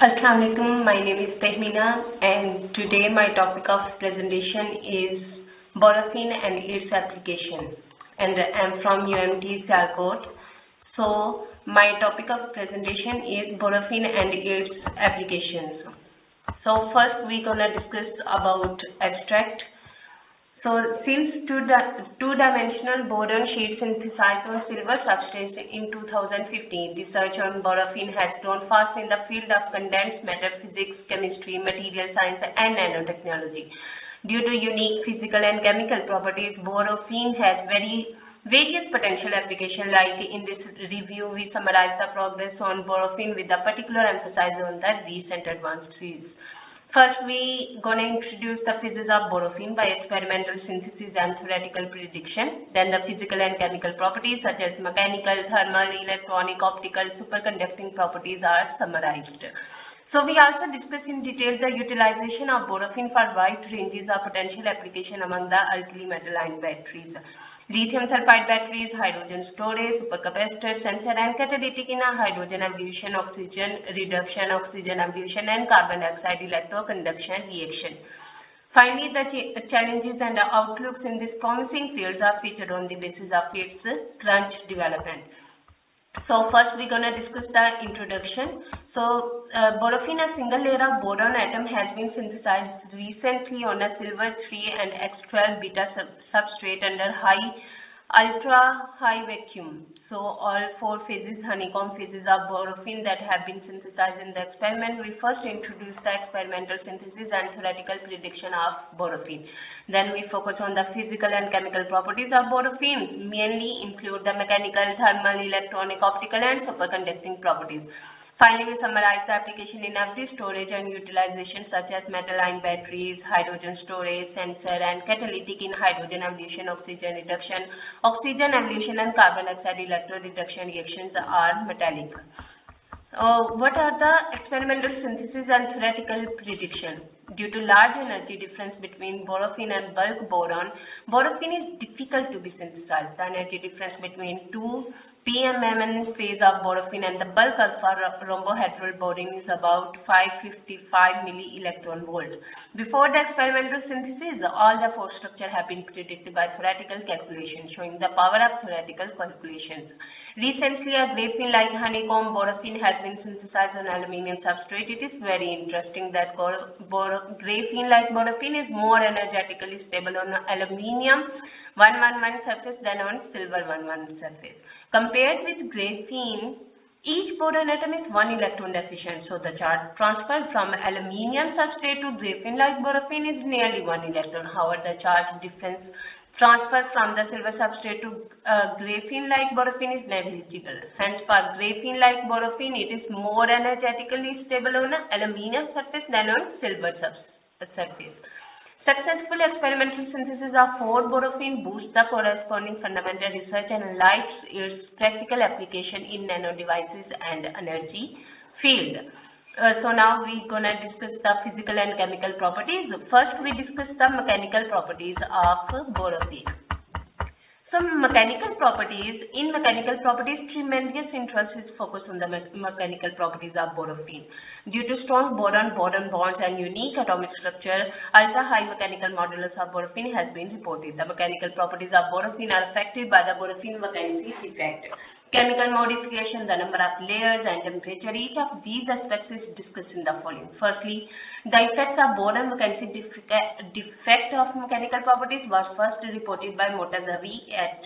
Assalamu alaikum. My name is Tehmina and today my topic of presentation is Borophene and its application, and I'm from UMT Sialkot. So my topic of presentation is Borophene and its applications. So first we're gonna discuss about abstract. So since two-dimensional boron sheet synthesized on silver substrate in 2015, research on Borophene has grown fast in the field of condensed matter physics, chemistry, material science, and nanotechnology. Due to unique physical and chemical properties, Borophene has various potential applications. Like in this review, we summarize the progress on Borophene with a particular emphasis on the recent advances. First, we gonna introduce the physics of Borophene by experimental synthesis and theoretical prediction. Then the physical and chemical properties such as mechanical, thermal, electronic, optical, superconducting properties are summarized. So we also discuss in detail the utilization of Borophene for wide ranges of potential application among the alkali metal-ion batteries. Lithium sulfide batteries, hydrogen storage, supercapacitor, sensor and catalytic in hydrogen ablution, oxygen reduction, oxygen ablution and carbon dioxide electroconduction reaction. Finally, the challenges and the outlooks in these promising fields are featured on the basis of its current development. So first we're gonna discuss the introduction. So Borophene, a single layer of boron atom, has been synthesized recently on a silver 3 and X12 beta substrate under ultra high vacuum. So all four phases, honeycomb phases of Borophene that have been synthesized in the experiment. We first introduce the experimental synthesis and theoretical prediction of Borophene. Then we focus on the physical and chemical properties of Borophene, mainly include the mechanical, thermal, electronic, optical and superconducting properties. Finally, we summarize the application in energy storage and utilization such as metal-ion batteries, hydrogen storage, sensor and catalytic in hydrogen ablution, oxygen reduction, oxygen ablution and carbon dioxide electroreduction reactions are metallic. What are the experimental synthesis and theoretical prediction? Due to large energy difference between Borophene and bulk boron, Borophene is difficult to be synthesized. The energy difference between 2 pMm phase of Borophene and the bulk alpha rhombohedral boron is about 555 milli-electron volt. Before the experimental synthesis, all the force structure have been predicted by theoretical calculations, showing the power of theoretical calculations. Recently, a graphene-like honeycomb Borophene has been synthesized on aluminium substrate. It is very interesting that graphene-like Borophene is more energetically stable on aluminium 111 surface than on silver 111 surface. Compared with graphene, each boron atom is 1 electron deficient, so the charge transfer from aluminium substrate to graphene-like Borophene is nearly 1 electron. However, the charge difference transfer from the silver substrate to graphene-like Borophene is negligible. Hence, for graphene-like Borophene, it is more energetically stable on aluminium surface than on silver surface. Successful experimental synthesis of 4 Borophene boosts the corresponding fundamental research and highlights its practical application in nano devices and energy field. So now we're gonna discuss the physical and chemical properties. First, we discuss the mechanical properties of Borophene. So mechanical properties. In mechanical properties, tremendous interest is focused on the mechanical properties of Borophene. Due to strong boron-boron bonds and unique atomic structure, ultra-high mechanical modulus of Borophene has been reported. The mechanical properties of Borophene are affected by the Borophene vacancy effect. Chemical modification, the number of layers and temperature, each of these aspects is discussed in the following. Firstly, the effects of boron vacancy defect of mechanical properties was first reported by Motazavi at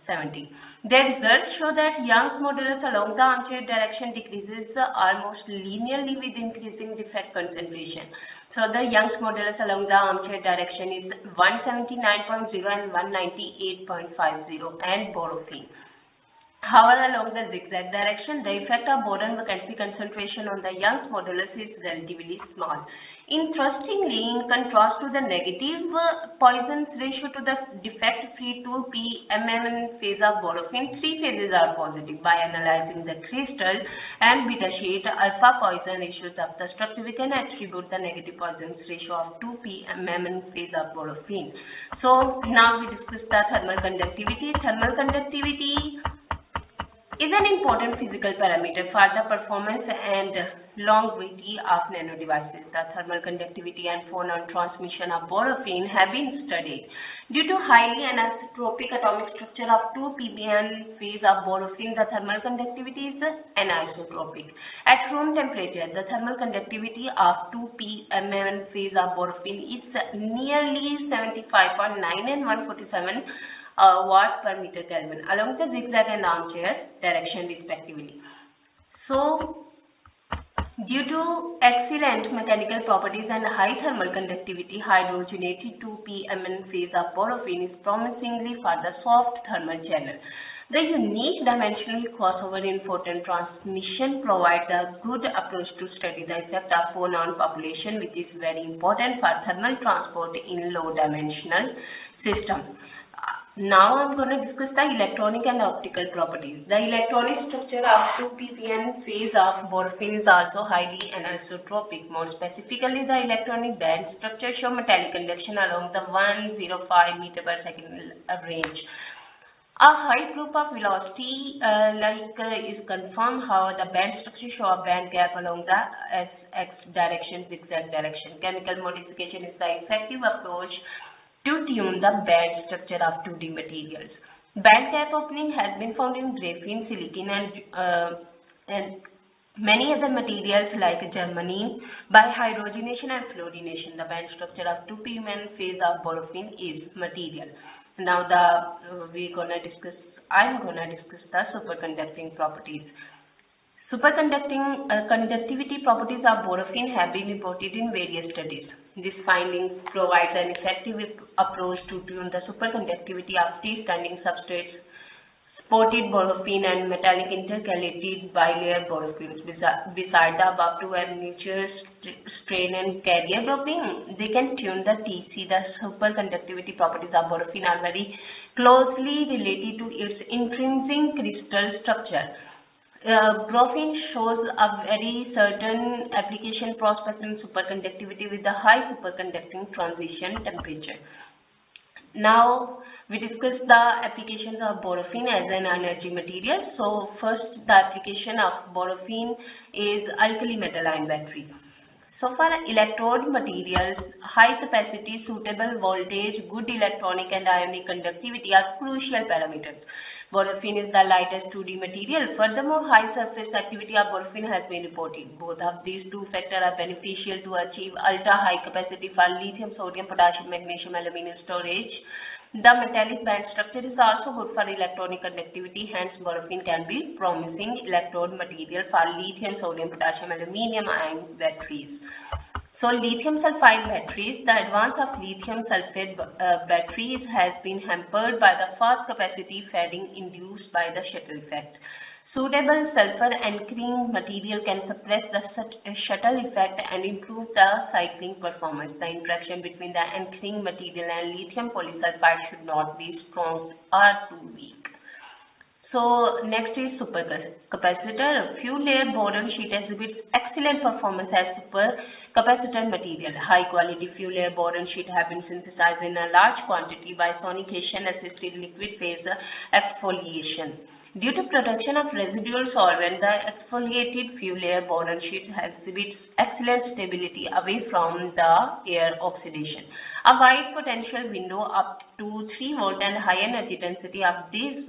70. Their results show that Young's modulus along the armchair direction decreases almost linearly with increasing defect concentration. So the Young's modulus along the armchair direction is 179.0 and 198.50 and Borophene. However, along the zigzag direction, the effect of boron vacancy concentration on the Young's modulus is relatively small. Interestingly, in contrast to the negative Poisson's ratio to the defect-free 2 pMm phase of Borophene, 3 phases are positive. By analyzing the crystal and beta sheet alpha Poisson ratios of the structure, we can attribute the negative Poisson's ratio of 2 pMm phase of Borophene. So now we discuss the thermal conductivity. Thermal conductivity is an important physical parameter for the performance and longevity of nano devices. The thermal conductivity and phonon transmission of borophene have been studied. Due to highly anisotropic atomic structure of 2 ppm phase of borophene, the thermal conductivity is anisotropic. At room temperature, the thermal conductivity of 2 ppm phase of borophene is nearly 75.9 and 147 watt per meter Kelvin along the zigzag and armchair direction respectively. So, due to excellent mechanical properties and high thermal conductivity, hydrogenated 2 ppm phase of borophene is promisingly for the soft thermal channel. The unique dimensional crossover in photon transmission provides a good approach to study the effect of phonon population, which is very important for thermal transport in low dimensional system. Now I am going to discuss the electronic and optical properties. The electronic structure of 2 ppm phase of borophene is also highly anisotropic. More specifically, the electronic band structure shows metallic conduction along the 105 meter per second range. A high group of velocity is confirmed. However, the band structure shows a band gap along the SX direction, zigzag direction. Chemical modification is the effective approach to tune the band structure of 2D materials. Band gap opening has been found in graphene, silicon and many other materials like germanium. By hydrogenation and fluorination, the band structure of 2 ppm phase of borophene is material. Now I'm gonna discuss the superconducting properties. Conductivity properties of borophene have been reported in various studies. This finding provides an effective approach to tune the superconductivity of freestanding substrates, spotted borophene and metallic intercalated bilayer borophenes. Beside the above two have mutual strain and carrier doping. They can tune the TC. The superconductivity properties of borophene are very closely related to its intrinsic crystal structure. Borophene shows a very certain application prospect in superconductivity with the high superconducting transition temperature. Now we discuss the applications of borophene as an energy material. So first, the application of borophene is alkali metal ion battery. So for electrode materials, high capacity, suitable voltage, good electronic and ionic conductivity are crucial parameters. Borophene is the lightest 2D material. Furthermore, high surface activity of borophene has been reported. Both of these two factors are beneficial to achieve ultra-high capacity for lithium, sodium, potassium, magnesium, aluminum storage. The metallic band structure is also good for electronic conductivity. Hence, borophene can be promising electrode material for lithium, sodium, potassium, aluminum ion batteries. So, lithium sulfide batteries, the advance of lithium sulfate batteries has been hampered by the fast capacity fading induced by the shuttle effect. Suitable sulfur anchoring material can suppress the shuttle effect and improve the cycling performance. The interaction between the anchoring material and lithium polysulfide should not be strong or too weak. So next is supercapacitor. Few layer boron sheet exhibits excellent performance as supercapacitor material. High quality few layer boron sheet have been synthesized in a large quantity by sonication assisted liquid phase exfoliation. Due to production of residual solvent, the exfoliated few layer boron sheet exhibits excellent stability away from the air oxidation. A wide potential window up to 3 volt and high energy density of this.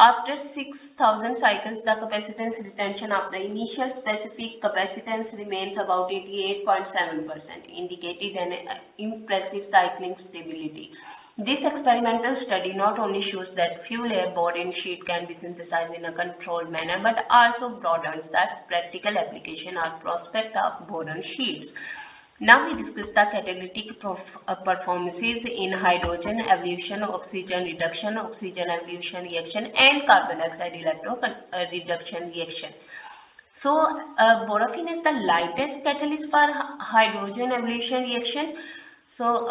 After 6,000 cycles, the capacitance retention of the initial specific capacitance remains about 88.7%, indicating an impressive cycling stability. This experimental study not only shows that few layer boron sheet can be synthesized in a controlled manner, but also broadens the practical application or prospect of boron sheets. Now we discuss the catalytic performances in hydrogen evolution, oxygen reduction, oxygen evolution reaction and carbon dioxide reduction reaction. So borophene is the lightest catalyst for hydrogen evolution reaction. So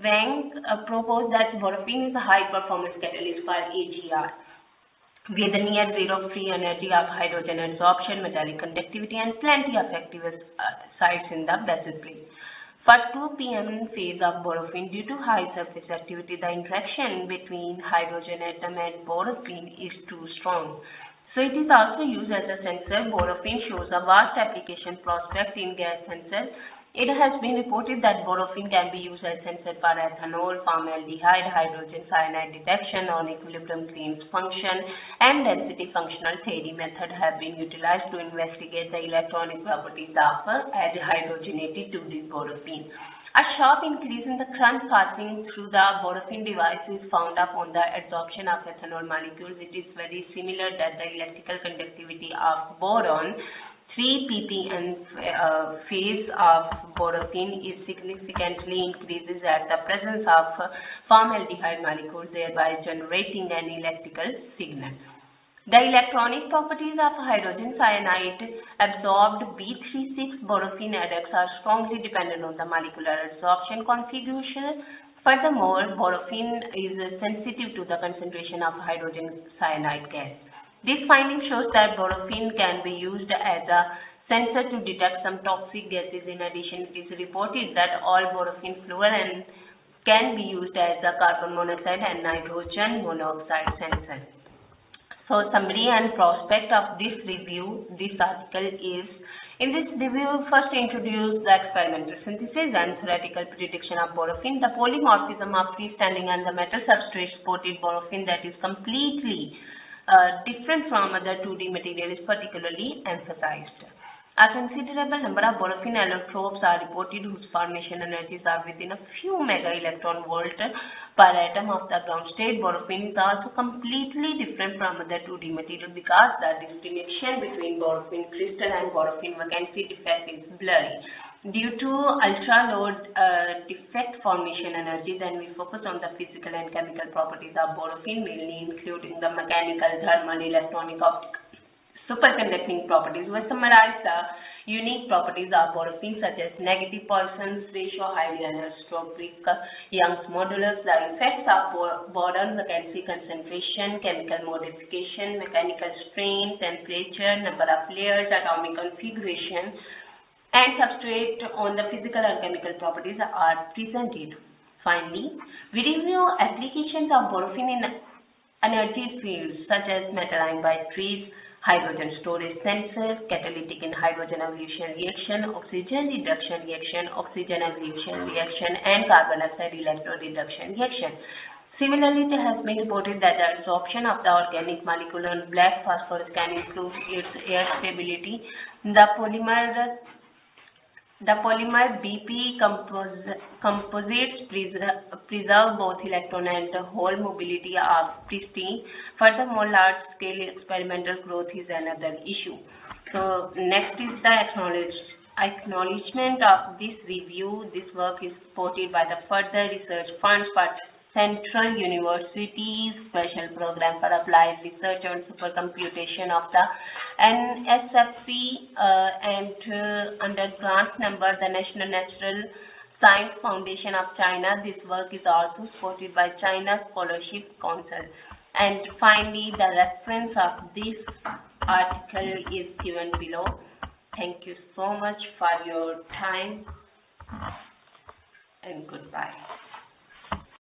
Wang proposed that borophene is a high performance catalyst for AGR with near zero free energy of hydrogen adsorption, metallic conductivity and plenty of active sites in the basal plane. For 2 p.m. phase of borophene, due to high surface activity, the interaction between hydrogen atom and borophene is too strong. So it is also used as a sensor. Borophene shows a vast application prospect in gas sensor. It has been reported that borophene can be used as sensor for ethanol, formaldehyde, hydrogen cyanide detection, non-equilibrium cleans function, and density functional theory method have been utilized to investigate the electronic properties of hydrogenated to this borophene. A sharp increase in the current passing through the borophene device is found upon the adsorption of ethanol molecules. It is very similar that the electrical conductivity of boron 3 ppm phase of borophene is significantly increases at the presence of formaldehyde molecules, thereby generating an electrical signal. The electronic properties of hydrogen cyanide absorbed B36 borophene adducts are strongly dependent on the molecular absorption configuration. Furthermore, borophene is sensitive to the concentration of hydrogen cyanide gas. This finding shows that borophene can be used as a sensor to detect some toxic gases. In addition, it is reported that all borophene fluorine can be used as a carbon monoxide and nitrogen monoxide sensor. So, summary and prospect of this review, this article is, in this review, first introduce the experimental synthesis and theoretical prediction of borophene. The polymorphism of freestanding and the metal substrate supported borophene that is completely different from other 2D material is particularly emphasized. A considerable number of borophene allotropes are reported whose formation energies are within a few mega electron volt per atom of the ground state. Borophene is also completely different from other 2D material because the distinction between borophene crystal and borophene vacancy defect is blurry. Due to ultra-low defect formation energy, then we focus on the physical and chemical properties of borophene, mainly including the mechanical, thermal, electronic, optical, superconducting properties. We summarize the unique properties of borophene such as negative Poisson's ratio, highly anisotropic Young's modulus, the effects of boron vacancy concentration, chemical modification, mechanical strain, temperature, number of layers, atomic configuration, and substrate on the physical and chemical properties are presented. Finally, we review applications of borophene in energy fields such as metal ion batteries, hydrogen storage sensors, catalytic in hydrogen evolution reaction, oxygen reduction reaction, oxygen evolution reaction, and carbon dioxide electroreduction reaction. Similarly, it has been reported that the absorption of the organic molecule on black phosphorus can improve its air stability. The polymer BP composites preserve both electron and hole mobility of pristine. Furthermore, large-scale experimental growth is another issue. So, next is the acknowledgement of this review. This work is supported by the further research funds for Central University's special program for applied research on supercomputation of the NSFC and under grant number the National Natural Science Foundation of China. This work is also supported by China Scholarship Council. And finally, the reference of this article is given below. Thank you so much for your time and goodbye.